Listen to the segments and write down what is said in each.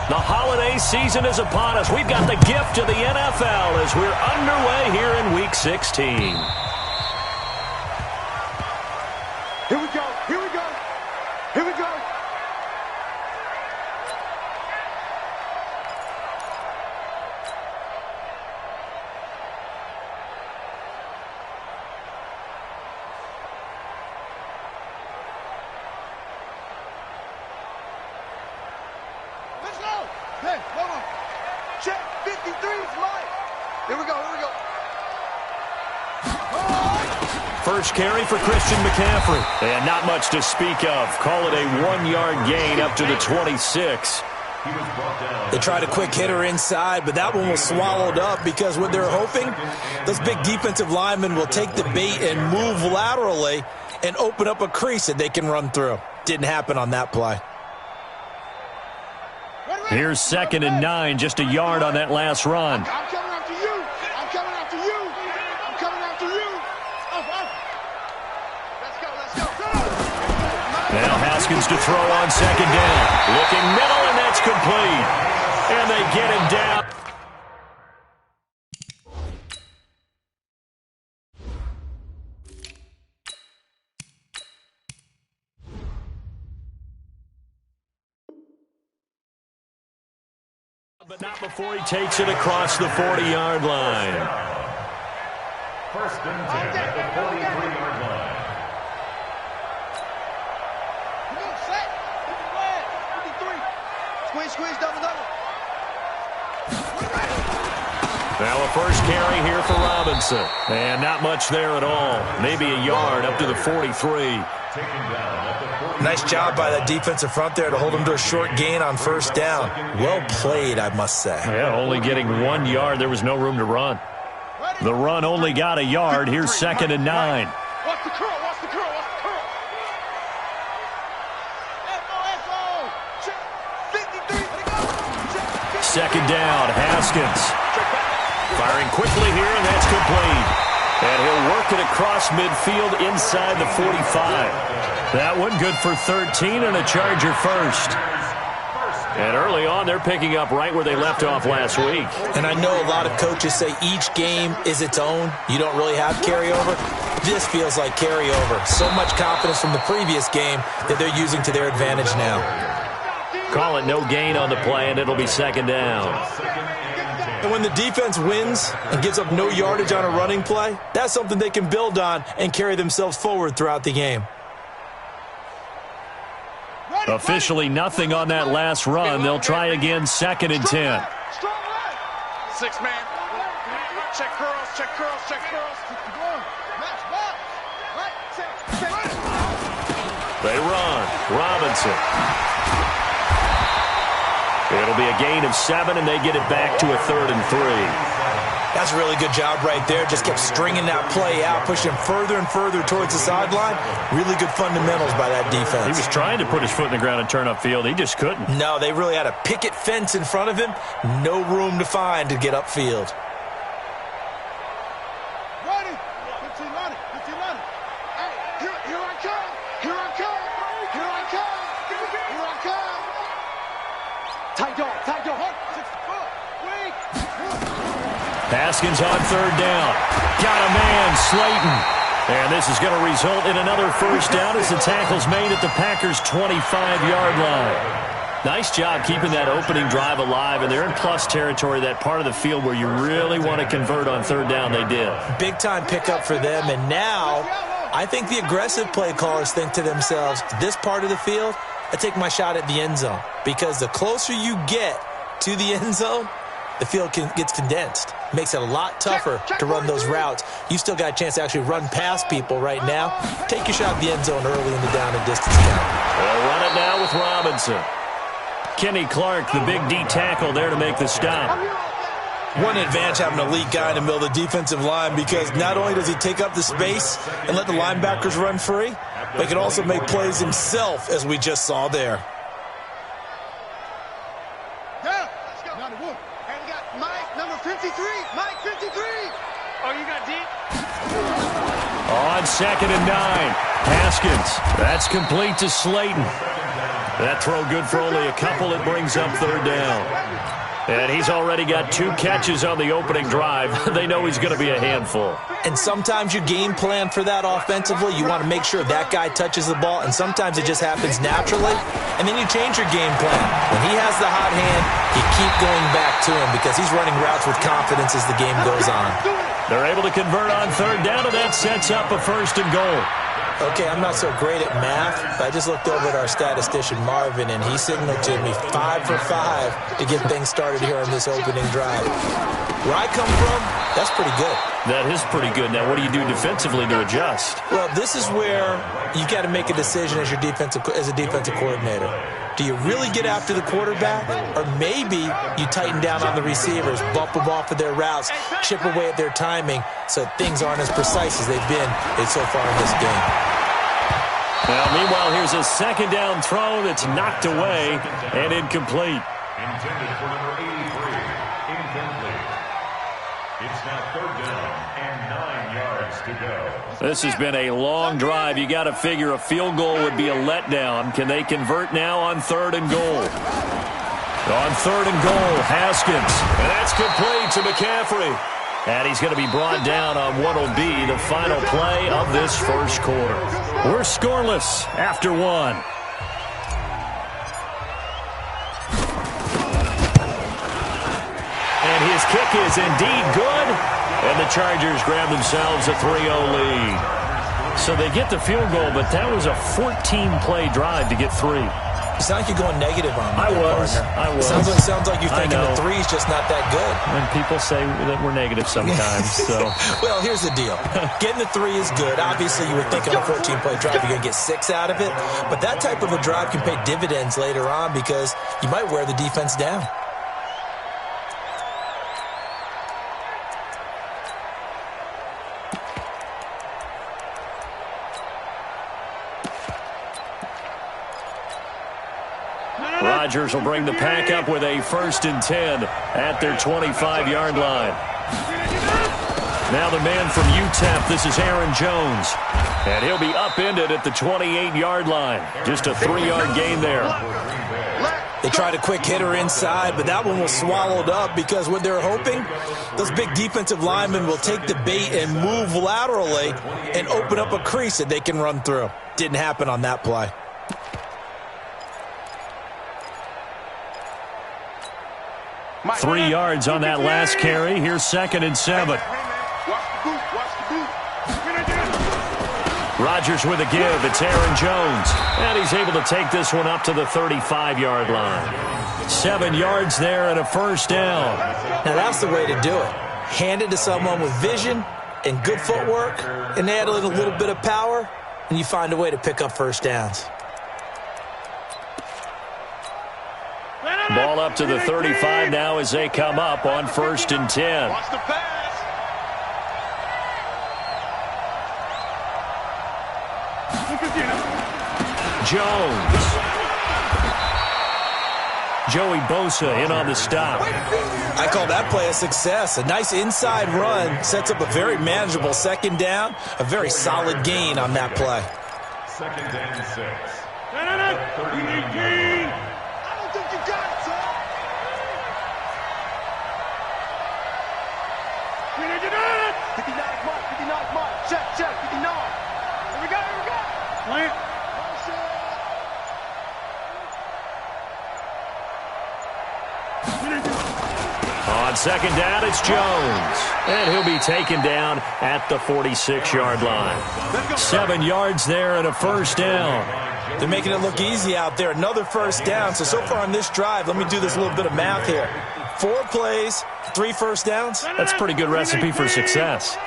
The holiday season is upon us. We've got the gift of the NFL as we're underway here in Week 16. Here we go. Here we go. Here we go. Hey, hold on. Check 53 is mine. Here we go, here we go. First carry for Christian McCaffrey. And not much to speak of. Call it a 1-yard gain up to the 26. They tried a quick hitter inside, but that one was swallowed up because what they're hoping, those big defensive linemen will take the bait and move laterally and open up a crease that they can run through. Didn't happen on that play. Here's 2nd and 9, just a yard on that last run. I'm coming after you. I'm coming after you. I'm coming after you. Let's go, let's go. Now Haskins to throw on 2nd down. Looking middle, and that's complete. And they get him down. But not before he takes it across the 40-yard line. First and 10 at the 43-yard line. Come on, set. 53. Squeeze, double. Now a first carry here for Robinson. And not much there at all. Maybe a yard up to the 43. Nice job by that defensive front there to hold him to a short gain on first down. Well played, I must say. Yeah, only getting 1 yard. There was no room to run. The run only got a yard. Here's 2nd and 9. Watch the curl, watch the curl, watch the curl. Check 53. Second down, Haskins. Firing quickly here, and that's complete. And he'll work it across midfield inside the 45. That one good for 13 and a Charger first. And early on, they're picking up right where they left off last week. And I know a lot of coaches say each game is its own. You don't really have carryover. This feels like carryover. So much confidence from the previous game that they're using to their advantage now. Call it no gain on the play, and it'll be 2nd down. And when the defense wins and gives up no yardage on a running play, that's something they can build on and carry themselves forward throughout the game. Officially nothing on that last run. They'll try again, 2nd and 10. 6-man. Check curls, check curls, check curls. They run. Robinson. It'll be a gain of 7, and they get it back to a 3rd and 3. That's a really good job right there. Just kept stringing that play out, pushing further and further towards the sideline. Really good fundamentals by that defense. He was trying to put his foot in the ground and turn upfield. He just couldn't. No, they really had a picket fence in front of him. No room to find to get upfield. Ready. 15 on it. 15 on it. Hey, here I come. Here I come. Here I come. Here I come. Tight dog. Tight dog. Haskins on 3rd down. Got a man, Slayton. And this is going to result in another first down as the tackle's made at the Packers' 25-yard line. Nice job keeping that opening drive alive, and they're in plus territory, that part of the field where you really want to convert on 3rd down. They did. Big-time pickup for them, and now I think the aggressive play callers think to themselves, this part of the field, I take my shot at the end zone, because the closer you get to the end zone, the field gets condensed. Makes it a lot tougher to run those routes. You still got a chance to actually run past people right now. Take your shot at the end zone early in the down and distance count. They'll run it now with Robinson. Kenny Clark, the big D tackle there to make the stop. One advantage having an elite guy in the middle of the defensive line, because not only does he take up the space and let the linebackers run free, but he can also make plays himself, as we just saw there. On 2nd and 9, Haskins. That's complete to Slayton. That throw good for only a couple. It brings up third down. And he's already got 2 catches on the opening drive. They know he's going to be a handful. And sometimes you game plan for that offensively. You want to make sure that guy touches the ball, and sometimes it just happens naturally. And then you change your game plan. When he has the hot hand, you keep going back to him because he's running routes with confidence as the game goes on. They're able to convert on third down, and that sets up a 1st and goal. Okay, I'm not so great at math, but I just looked over at our statistician, Marvin, and he signaled to me 5 for 5 to get things started here on this opening drive. Where I come from, that's pretty good. That is pretty good. Now, what do you do defensively to adjust? Well, this is where you got to make a decision as a defensive coordinator. Do you really get after the quarterback, or maybe you tighten down on the receivers, bump them off of their routes, chip away at their timing so things aren't as precise as they've been so far in this game? Well, meanwhile, here's a 2nd down throw that's knocked away and incomplete. Intended for number 83. Incomplete. It's now 3rd down and 9 yards to go. This has been a long drive. You got to figure a field goal would be a letdown. Can they convert now on 3rd and goal? On 3rd and goal, Haskins. And that's complete to McCaffrey. And he's going to be brought down on what will be the final play of this 1st quarter. We're scoreless after 1. And his kick is indeed good. And the Chargers grab themselves a 3-0 lead. So they get the field goal, but that was a 14-play drive to get 3. You sound like you're going negative on me. I was. Sounds like you're thinking the 3's just not that good. And people say that we're negative sometimes. So, well, here's the deal. Getting the 3 is good. Obviously, you would think on a 14-play drive you're going to get 6 out of it. But that type of a drive can pay dividends later on because you might wear the defense down. Rodgers will bring the pack up with a 1st and 10 at their 25-yard line. Now the man from UTEP, this is Aaron Jones. And he'll be upended at the 28-yard line. Just a 3-yard gain there. They tried a quick hitter inside, but that one was swallowed up because what they're hoping, those big defensive linemen will take the bait and move laterally and open up a crease that they can run through. Didn't happen on that play. Three yards on that last carry. Here's 2nd and 7. Rodgers with a give. It's Aaron Jones. And he's able to take this one up to the 35-yard line. 7 yards there and a 1st down. Now that's the way to do it. Hand it to someone with vision and good footwork and add a little bit of power, and you find a way to pick up 1st downs. Ball up to the 35 now as they come up on 1st and 10. Watch the pass. Jones. Joey Bosa in on the stop. I call that play a success. A nice inside run sets up a very manageable 2nd down. A very solid gain on that play. 2nd and 6. Check, 59. Here we go. Plant. On 2nd down, it's Jones. And he'll be taken down at the 46-yard line. 7 yards there and a 1st down. They're making it look easy out there. Another 1st down. So far on this drive, let me do this little bit of math here. 4 plays, 3 1st downs. That's a pretty good recipe for success.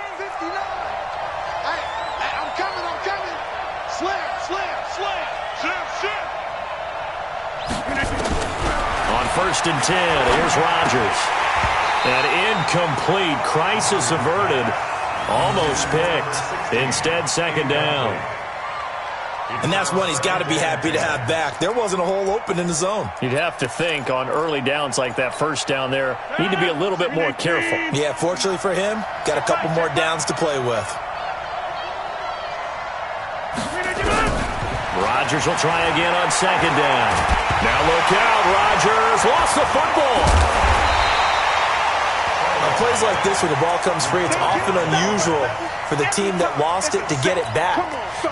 On 1st and 10, here's Rodgers. And incomplete. Crisis averted. Almost picked. Instead, 2nd down. And that's one he's got to be happy to have back. There wasn't a hole open in the zone. You'd have to think on early downs like that 1st down there, need to be a little bit more careful. Yeah, fortunately for him, got a couple more downs to play with. Chargers will try again on second down. Now look out, Rodgers lost the football. On plays like this where the ball comes free, it's often unusual for the team that lost it to get it back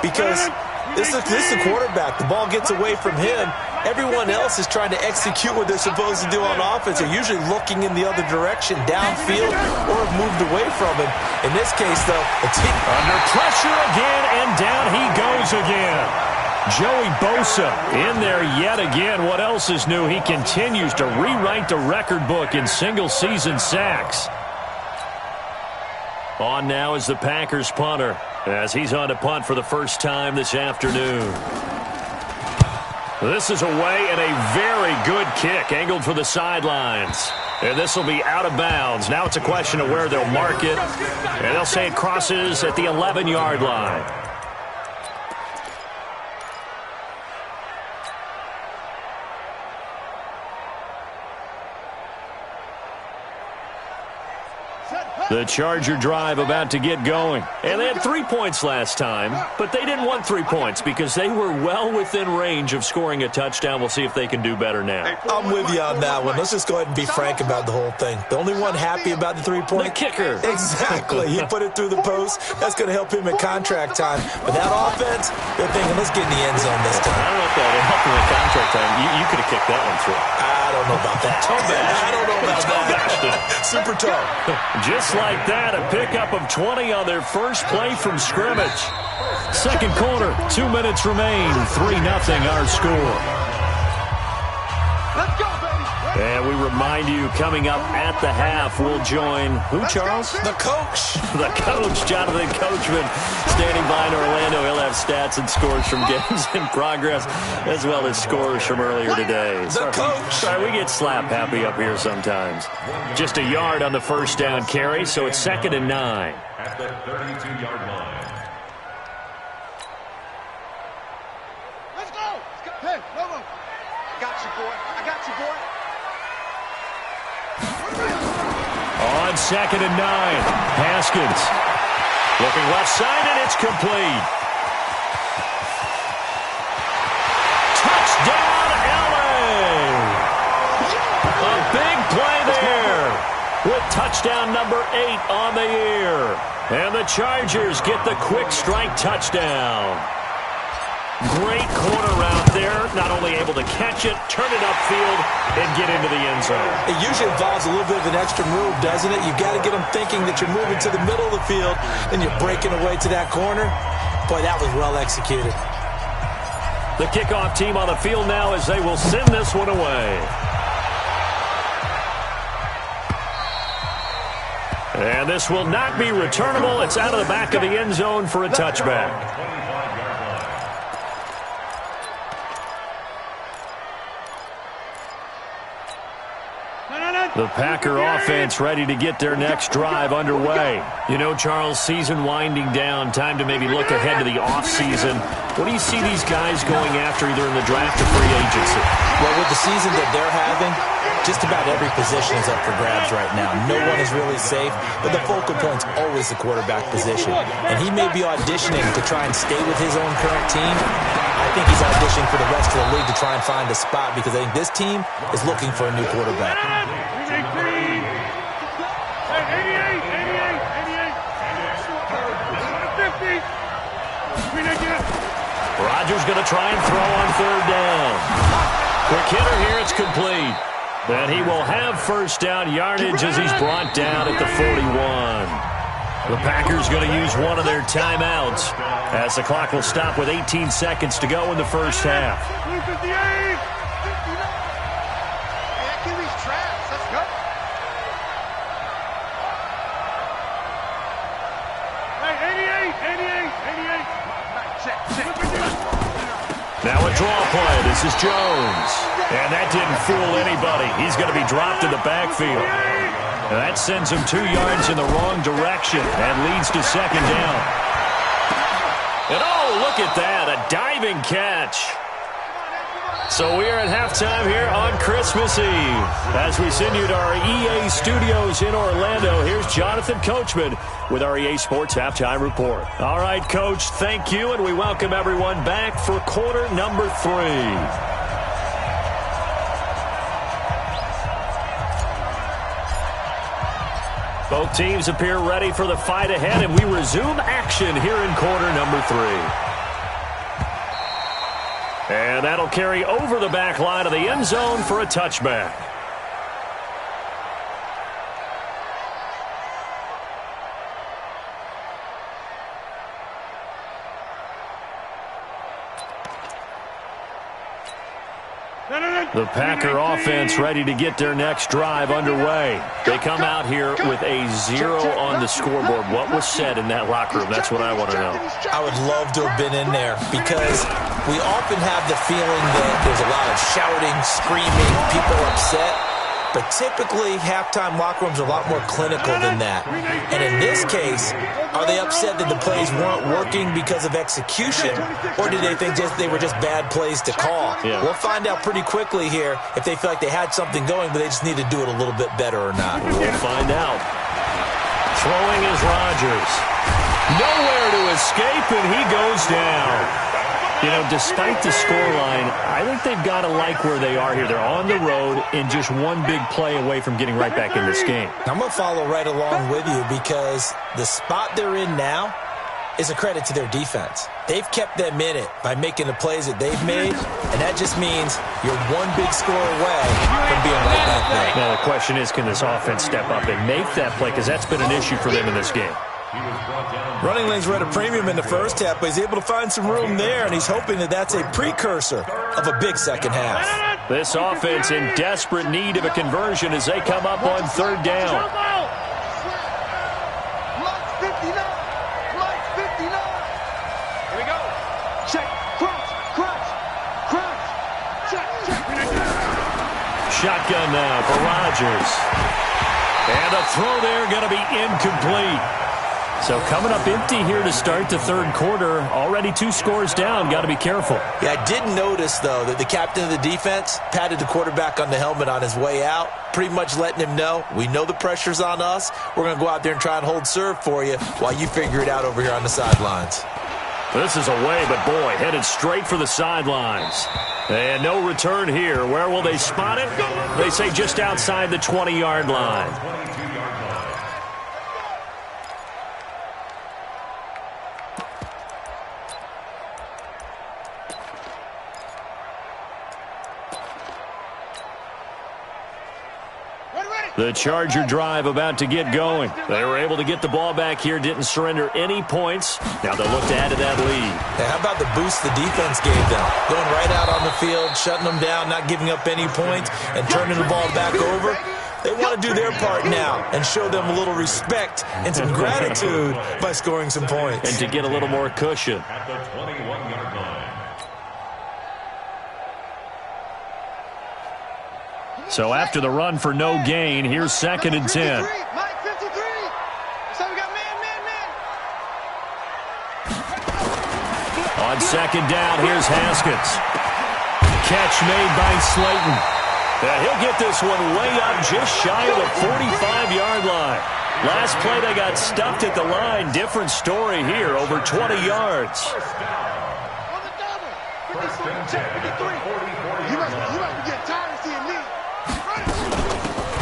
because this is the quarterback. The ball gets away from him. Everyone else is trying to execute what they're supposed to do on offense. They're usually looking in the other direction, downfield, or have moved away from him. In this case, though, the team under pressure again, and down he goes again. Joey Bosa in there yet again. What else is new? He continues to rewrite the record book in single-season sacks. On now is the Packers punter as he's on to punt for the first time this afternoon. This is away and a very good kick angled for the sidelines. And this will be out of bounds. Now it's a question of where they'll mark it. And they'll say it crosses at the 11-yard line. The Charger drive about to get going. And they had 3 points last time, but they didn't want 3 points because they were well within range of scoring a touchdown. We'll see if they can do better now. I'm with you on that one. Let's just go ahead and be frank about the whole thing. The only one happy about the 3-point? The kicker. Exactly. He put it through the post. That's going to help him at contract time. But that offense, they're thinking, let's get in the end zone this time. I don't know if that would help him at contract time. You could have kicked that one through. I don't know about that. I don't know about that. Super tough. Just like that, a pickup of 20 on their first play from scrimmage. Second quarter, 2 minutes remain. 3-0 our score. Let's go, baby. And we remind you, coming up at the half, we'll join who, Charles? The coach. The coach, Jonathan Coachman, standing by in Orlando. He'll have stats and scores from games in progress, as well as scores from earlier today. The coach. Sorry, we get slap happy up here sometimes. Just a yard on the first down carry, so it's 2nd and 9. At the 32-yard line. Let's go. Hey, Lobo. I got you, boy. I got you, boy. On 2nd and 9, Haskins looking left side, and it's complete. Touchdown, LA! A big play there with touchdown number 8 on the year. And the Chargers get the quick strike touchdown. Great corner route there. Not only able to catch it, turn it upfield, and get into the end zone. It usually involves a little bit of an extra move, doesn't it? You've got to get them thinking that you're moving to the middle of the field, and you're breaking away to that corner. Boy, that was well executed. The kickoff team on the field now as they will send this one away. And this will not be returnable. It's out of the back of the end zone for a touchback. The Packer offense ready to get their next drive underway. You know, Charles, season winding down, time to maybe look ahead to the offseason. What do you see these guys going after either in the draft or free agency? Well, with the season that they're having, just about every position is up for grabs right now. No one is really safe, but the focal point's always the quarterback position. And he may be auditioning to try and stay with his own current team. I think he's auditioning for the rest of the league to try and find a spot because I think this team is looking for a new quarterback. Rodgers going to try and throw on 3rd down. Quick hitter here, it's complete. And he will have first down yardage as he's brought down at the 41. The Packers going to use one of their timeouts as the clock will stop with 18 seconds to go in the first half. Now a draw play. This is Jones. And that didn't fool anybody. He's going to be dropped in the backfield. And that sends him 2 yards in the wrong direction and leads to 2nd down. And oh, look at that. A diving catch. So we are at halftime here on Christmas Eve. As we send you to our EA studios in Orlando, here's Jonathan Coachman with our EA Sports Halftime Report. All right, Coach, thank you, and we welcome everyone back for quarter number 3. Both teams appear ready for the fight ahead, and we resume action here in quarter number 3. And that'll carry over the back line of the end zone for a touchback. The Packer offense ready to get their next drive underway. They come out here with a 0 on the scoreboard. What was said in that locker room? That's what I want to know. I would love to have been in there because we often have the feeling that there's a lot of shouting, screaming, people upset. But typically, halftime locker rooms are a lot more clinical than that. And in this case, are they upset that the plays weren't working because of execution? Or did they think they were just bad plays to call? Yeah. We'll find out pretty quickly here if they feel like they had something going, but they just need to do it a little bit better or not. We'll find out. Throwing is Rodgers. Nowhere to escape, and he goes down. You know, despite the scoreline, I think they've got to like where they are here. They're on the road and just one big play away from getting right back in this game. I'm going to follow right along with you because the spot they're in now is a credit to their defense. They've kept them in it by making the plays that they've made, and that just means you're one big score away from being right back there. Now, the question is, can this offense step up and make that play? Because that's been an issue for them in this game. Running lanes were at a premium in the first half, but he's able to find some room there, and he's hoping that that's a precursor of a big second half. This offense in desperate need of a conversion as they come up on third down. Here we go. Check. Crunch. Check. Shotgun now for Rodgers. And a throw there going to be incomplete. So coming up empty here to start the third quarter. Already 2 scores down. Got to be careful. Yeah, I did notice, though, that the captain of the defense patted the quarterback on the helmet on his way out, pretty much letting him know, we know the pressure's on us. We're going to go out there and try and hold serve for you while you figure it out over here on the sidelines. This is away, but boy, headed straight for the sidelines. And no return here. Where will they spot it? They say just outside the 20-yard line. The Charger drive about to get going. They were able to get the ball back here, didn't surrender any points. Now they'll look to add to that lead. Hey, how about the boost the defense gave them? Going right out on the field, shutting them down, not giving up any points, and turning the ball back over. They want to do their part now and show them a little respect and some gratitude by scoring some points. And to get a little more cushion. At the 21-yard line. So after the run for no gain, here's 2nd and 10. Mike 53. So we got man. On 2nd down, here's Haskins. Catch made by Slayton. He'll get this one way up just shy of the 45-yard line. Last play, they got stuffed at the line. Different story here, over 20 yards. On the double. 53. You must be getting tired of seeing me.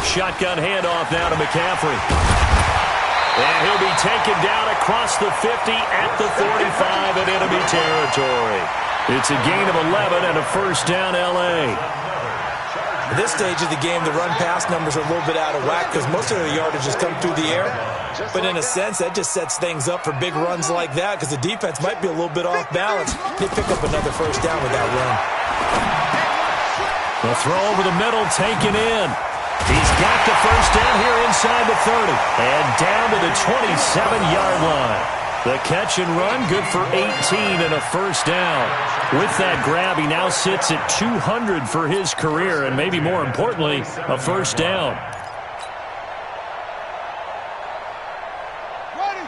Shotgun handoff now to McCaffrey. And he'll be taken down across the 50 at the 45 in enemy territory. It's a gain of 11 and a first down L.A. At this stage of the game, the run-pass numbers are a little bit out of whack because most of their yardage has come through the air. But in a sense, that just sets things up for big runs like that because the defense might be a little bit off balance. They pick up another first down with that run. The throw over the middle, taken in. He's got the first down here inside the 30. And down to the 27-yard line. The catch and run, good for 18 and a first down. With that grab, he now sits at 200 for his career, and maybe more importantly, a first down. Ready.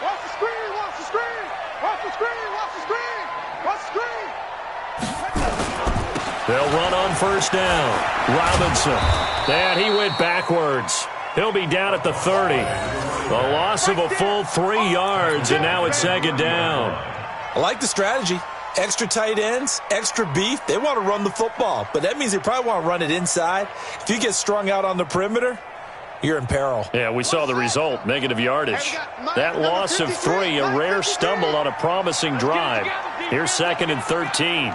Watch the screen. Watch the screen. They'll run on first down. Robinson. And he went backwards. He'll be down at the 30. The loss of a full 3 yards, and now it's second down. I like the strategy. Extra tight ends, extra beef. They want to run the football, but that means they probably want to run it inside. If you get strung out on the perimeter, you're in peril. Yeah, we saw the result, negative yardage. That loss of 3, a rare stumble on a promising drive. Here's second and 13.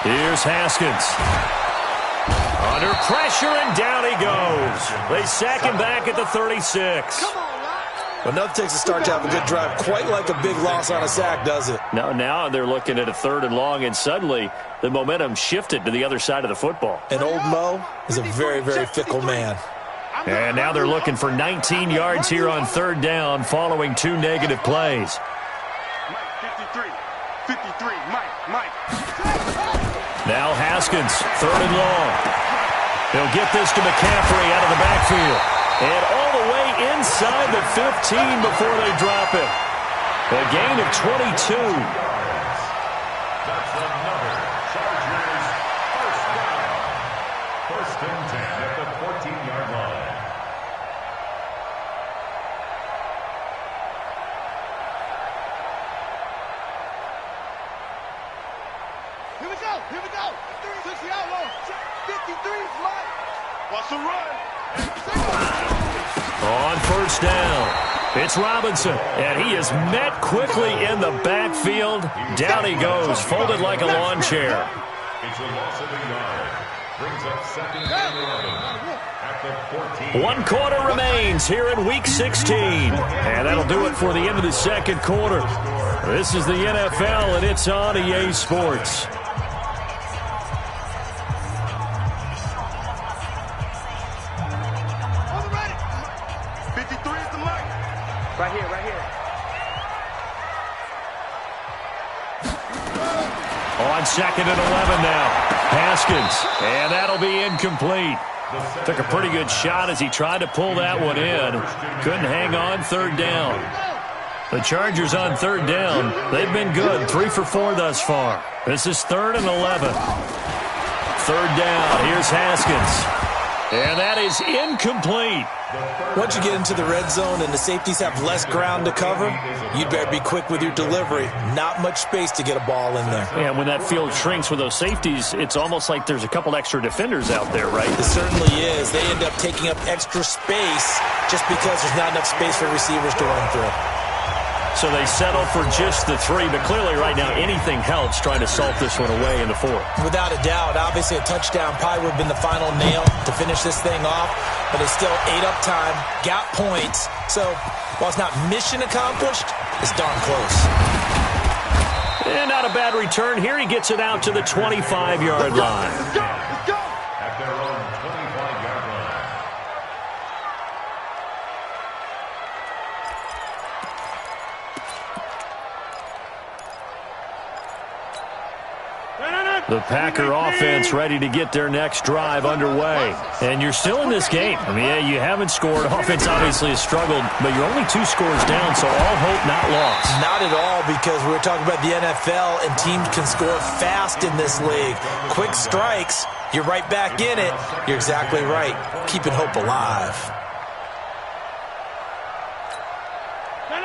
Here's Haskins. Under pressure, and down he goes. They sack him back at the 36. Well, nothing takes a start to have a good drive quite like a big loss on a sack, does it? No, now they're looking at a 3rd and long, and suddenly the momentum shifted to the other side of the football. And old Mo is a very, very fickle man. And now they're looking for 19 yards here on 3rd down following 2 negative plays. 53, Mike. Now Haskins, 3rd and long. He'll get this to McCaffrey out of the backfield. And all the way inside the 15 before they drop it. A gain of 22. That's another Chargers first down. 1st and 10 at the 14-yard line. Here we go. 60 outlaw. 53 is Mike. Watch the run. On first down, it's Robinson, and he is met quickly in the backfield. Down he goes, folded like a lawn chair. It's a loss of a yard. Brings up 2nd and 11 at the 14. 1 quarter remains here in Week 16. And that'll do it for the end of the 2nd quarter. This is the NFL, and it's on EA Sports. Right here. On 2nd and 11 now. Haskins, and that'll be incomplete. Took a pretty good shot as he tried to pull that one in. Couldn't hang on 3rd down. The Chargers on 3rd down, they've been good. 3 for 4 thus far. This is 3rd and 11. 3rd down, here's Haskins. And that is incomplete. Once you get into the red zone and the safeties have less ground to cover, you'd better be quick with your delivery. Not much space to get a ball in there. Yeah, when that field shrinks with those safeties, it's almost like there's a couple extra defenders out there, right? It certainly is. They end up taking up extra space just because there's not enough space for receivers to run through. So they settle for just the 3, but clearly right now anything helps trying to salt this one away in the 4th. Without a doubt, obviously a touchdown probably would have been the final nail to finish this thing off, but it's still ate up time, got points. So while it's not mission accomplished, it's darn close. And not a bad return here. He gets it out to the 25-yard line. Let's go. At their own 25-yard line. The Packer offense ready to get their next drive underway. And you're still in this game. I mean, yeah, you haven't scored. Offense obviously has struggled, but you're only 2 scores down, so all hope not lost. Not at all, because we were talking about the NFL, and teams can score fast in this league. Quick strikes, you're right back in it. You're exactly right. Keeping hope alive.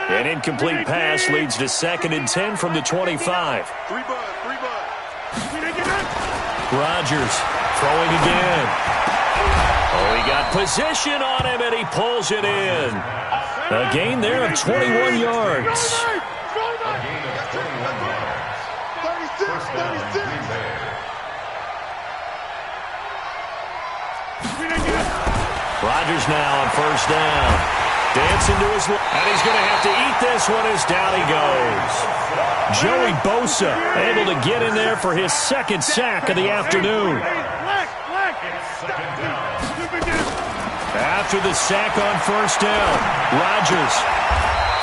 An incomplete pass leads to 2nd and 10 from the 25. 3 bud. Rodgers throwing again. Oh, he got position on him, and he pulls it in. A gain there of 21 yards. A gain of 21 yards. 36. Rodgers now on first down. Dancing to his left, and he's going to have to eat this one as down he goes. Joey Bosa able to get in there for his 2nd sack of the afternoon. After the sack on first down, Rodgers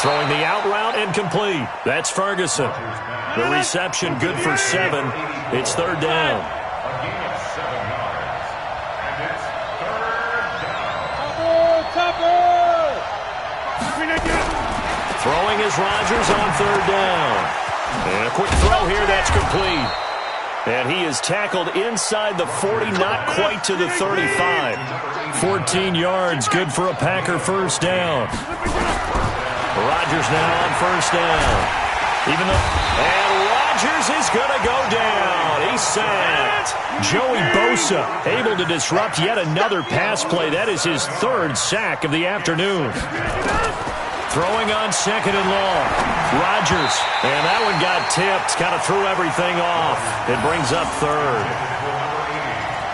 throwing the out route incomplete. That's Ferguson. The reception good for 7. It's 3rd down. A gain of 7 yards. And it's 3rd down. Throwing is Rodgers on third down. And a quick throw here, that's complete. And he is tackled inside the 40, not quite to the 35. 14 yards, good for a Packer first down. Rodgers now on first down. And Rodgers is going to go down. He's sacked. Joey Bosa able to disrupt yet another pass play. That is his third sack of the afternoon. Throwing on second and long. Rodgers. And that one got tipped. Kind of threw everything off. It brings up third.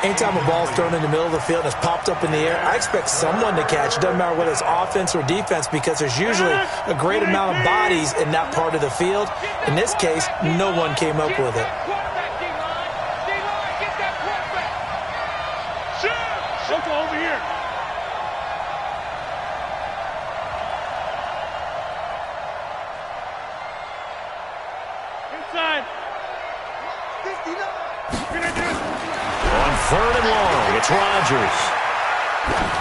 Anytime a ball's thrown in the middle of the field and it's popped up in the air, I expect someone to catch. It doesn't matter whether it's offense or defense because there's usually a great amount of bodies in that part of the field. In this case, no one came up with it. Over here. Inside. On third and long, it's Rodgers.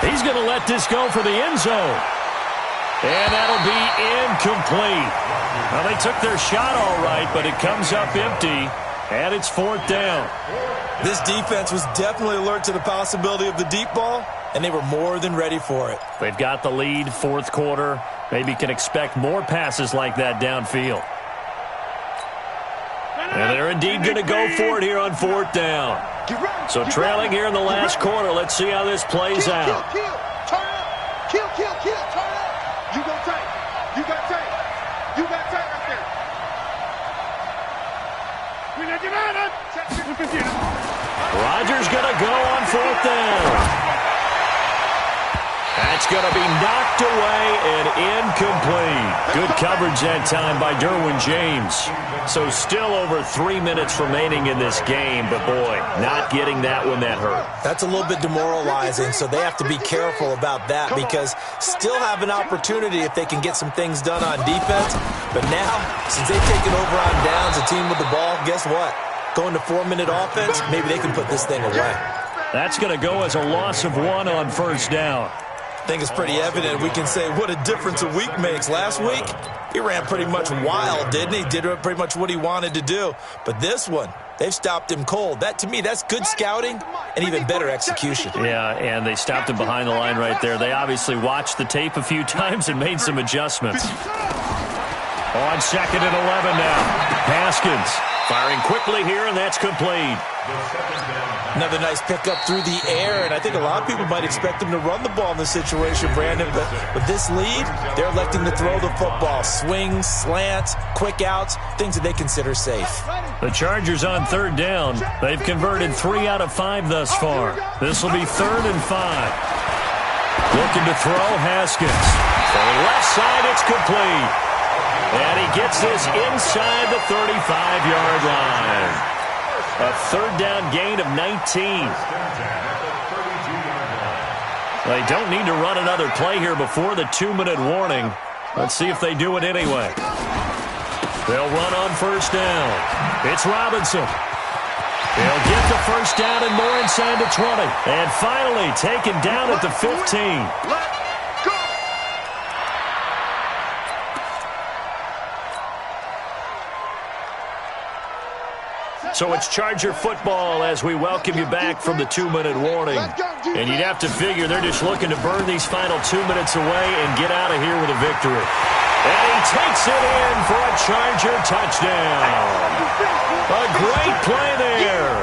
He's going to let this go for the end zone. And that'll be incomplete. Well, they took their shot all right, but it comes up empty, and it's fourth down. This defense was definitely alert to the possibility of the deep ball, and they were more than ready for it. They've got the lead, fourth quarter. Maybe can expect more passes like that downfield. And they're indeed going to go for it here on fourth down. So trailing here in the last quarter. Let's see how this plays out. Turn up. Turn up. You got tight. You got tight. You got tight right there. Rodgers going to go on fourth down. That's going to be knocked away and incomplete. Good coverage that time by Derwin James. So still over 3 minutes remaining in this game, but boy, not getting that one that hurt. That's a little bit demoralizing, so they have to be careful about that because still have an opportunity if they can get some things done on defense. But now, since they've taken over on downs, a team with the ball, guess what? Going to 4-minute offense, maybe they can put this thing away. That's going to go as a loss of 1 on first down. I think it's pretty evident. We can say what a difference a week makes. Last week, he ran pretty much wild, didn't he? Did pretty much what he wanted to do. But this one, they've stopped him cold. That, to me, that's good scouting and even better execution. Yeah, and they stopped him behind the line right there. They obviously watched the tape a few times and made some adjustments. On second and 11 now. Haskins firing quickly here, and that's complete. Another nice pickup through the air, and I think a lot of people might expect him to run the ball in this situation, Brandon, but with this lead, they're electing to throw the football. Swings, slants, quick outs, things that they consider safe. The Chargers on third down. They've converted 3 out of 5 thus far. This will be 3rd and 5. Looking to throw, Haskins. For the left side, it's complete. And he gets this inside the 35-yard line. A third down gain of 19. They don't need to run another play here before the 2-minute warning. Let's see if they do it anyway. They'll run on first down. It's Robinson. They'll get the first down and more inside the 20. And finally taken down at the 15. So it's Charger football as we welcome you back from the 2-minute warning. And you'd have to figure they're just looking to burn these final 2 minutes away and get out of here with a victory. And he takes it in for a Charger touchdown. A great play there.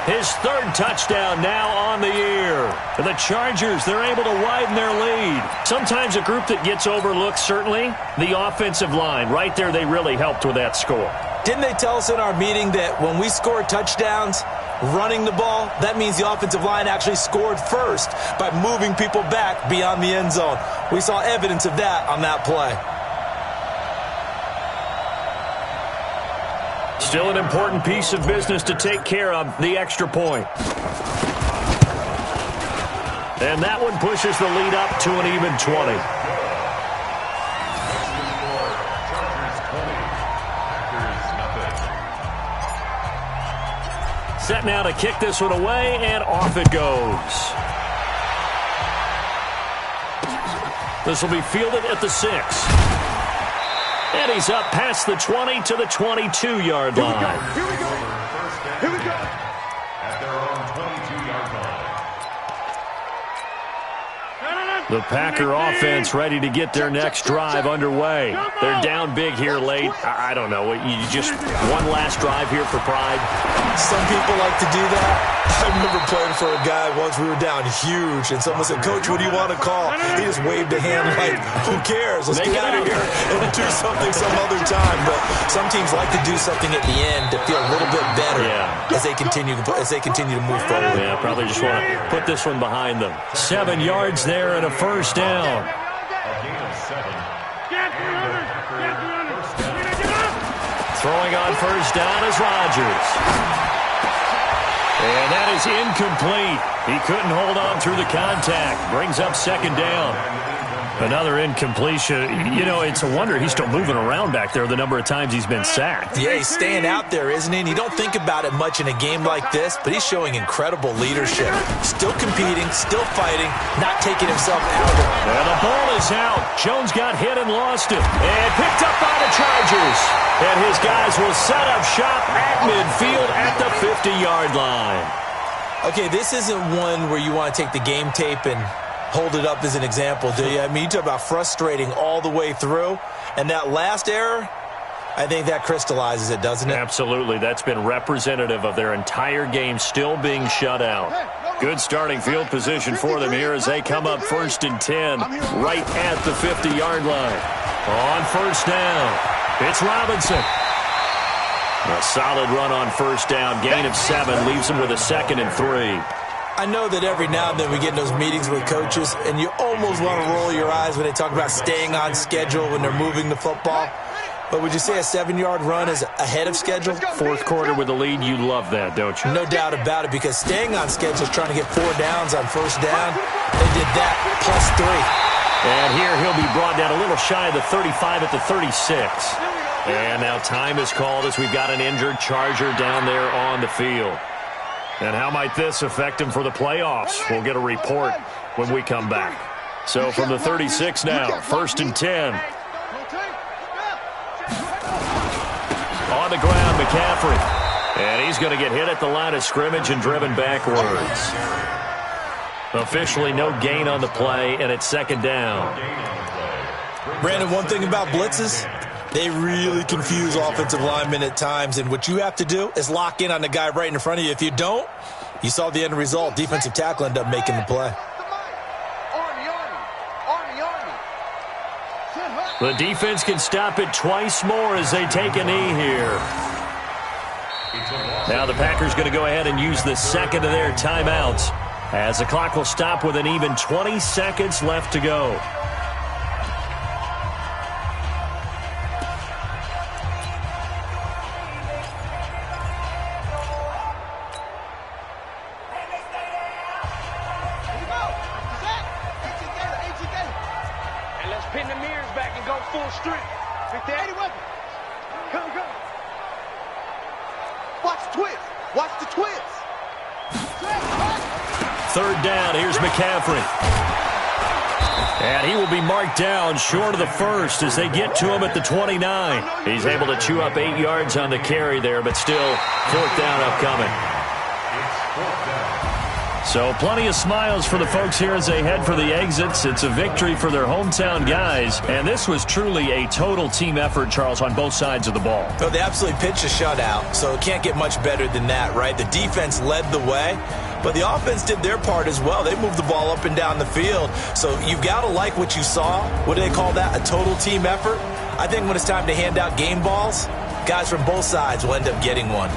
His 3rd touchdown now on the year. For the Chargers, they're able to widen their lead. Sometimes a group that gets overlooked, certainly, the offensive line. Right there, they really helped with that score. Didn't they tell us in our meeting that when we score touchdowns running the ball, that means the offensive line actually scored first by moving people back beyond the end zone? We saw evidence of that on that play. Still an important piece of business to take care of, the extra point. And that one pushes the lead up to an even 20. Set now to kick this one away, and off it goes. This will be fielded at the 6. And he's up past the 20 to the 22-yard line. Here we go. Here we go. At their own 22-yard line. The Packer offense ready to get their next drive underway. They're down big here late. I don't know. You just one last drive here for pride. Some people like to do that. I remember playing for a guy once. We were down huge, and someone said, "Coach, what do you want to call?" He just waved a hand like, "Who cares? Let's get out of here and do something some other time." But some teams like to do something at the end to feel a little bit better as they continue to move forward. Yeah, probably just want to put this one behind them. 7 yards there and a first down. A gain of 7. Throwing on first down is Rodgers. And that is incomplete. He couldn't hold on through the contact. Brings up second down. Another incompletion. You know, it's a wonder he's still moving around back there the number of times he's been sacked. Yeah, he's staying out there, isn't he? And you don't think about it much in a game like this, but he's showing incredible leadership. Still competing, still fighting, not taking himself out of it. And the ball is out. Jones got hit and lost it. And picked up by the Chargers. And his guys will set up shop at midfield at the 50-yard line. Okay, this isn't one where you want to take the game tape and hold it up as an example, do you? I mean, you talk about frustrating all the way through. And that last error, I think that crystallizes it, doesn't it? Absolutely. That's been representative of their entire game still being shut out. Good starting field position for them here as they come up 1st and 10 right at the 50-yard line. On first down, it's Robinson. A solid run on first down. Gain of 7 leaves them with a 2nd and 3. I know that every now and then we get in those meetings with coaches, and you almost want to roll your eyes when they talk about staying on schedule when they're moving the football. But would you say a 7-yard run is ahead of schedule? Fourth quarter with the lead, you love that, don't you? No doubt about it, because staying on schedule is trying to get 4 downs on first down. They did that plus 3. And here he'll be brought down a little shy of the 35 at the 36. And now time is called as we've got an injured Charger down there on the field. And how might this affect him for the playoffs? We'll get a report when we come back. So from the 36 now, 1st and 10. On the ground, McCaffrey. And he's going to get hit at the line of scrimmage and driven backwards. Officially no gain on the play, and it's 2nd down. Brandon, one thing about blitzes, they really confuse offensive linemen at times, and what you have to do is lock in on the guy right in front of you. If you don't, you saw the end result. Defensive tackle ended up making the play. The defense can stop it twice more as they take a knee here. Now the Packers going to go ahead and use the 2nd of their timeouts as the clock will stop with an even 20 seconds left to go. McCaffrey. And he will be marked down short of the first as they get to him at the 29. He's able to chew up 8 yards on the carry there, but still 4th down upcoming. So plenty of smiles for the folks here as they head for the exits. It's a victory for their hometown guys. And this was truly a total team effort, Charles, on both sides of the ball. So they absolutely pitched a shutout, so it can't get much better than that, right? The defense led the way, but the offense did their part as well. They moved the ball up and down the field. So you've got to like what you saw. What do they call that? A total team effort? I think when it's time to hand out game balls, guys from both sides will end up getting one.